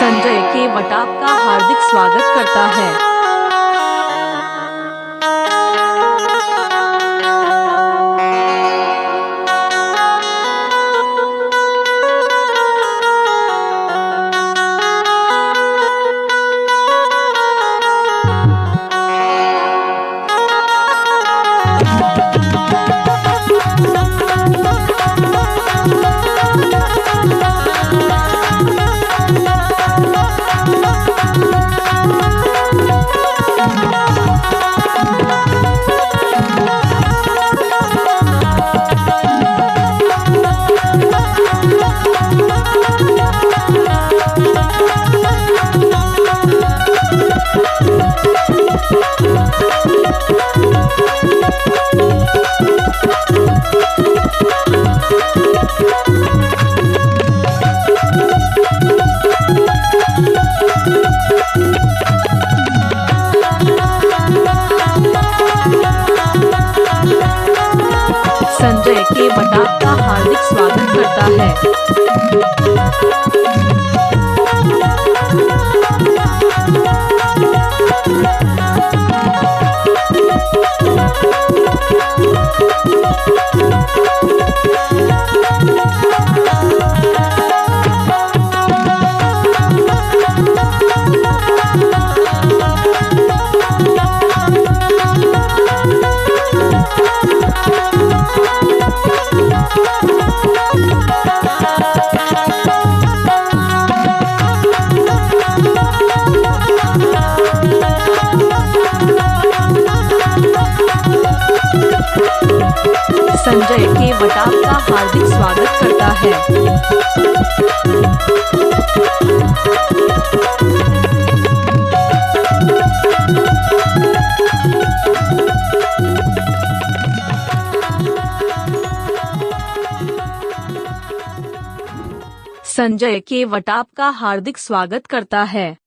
संजय के वट आपका हार्दिक स्वागत करता है। संजय के वट आपका हार्दिक स्वागत करता है। संजय के वट आपका हार्दिक स्वागत करता है। संजय के वट आपका हार्दिक स्वागत करता है।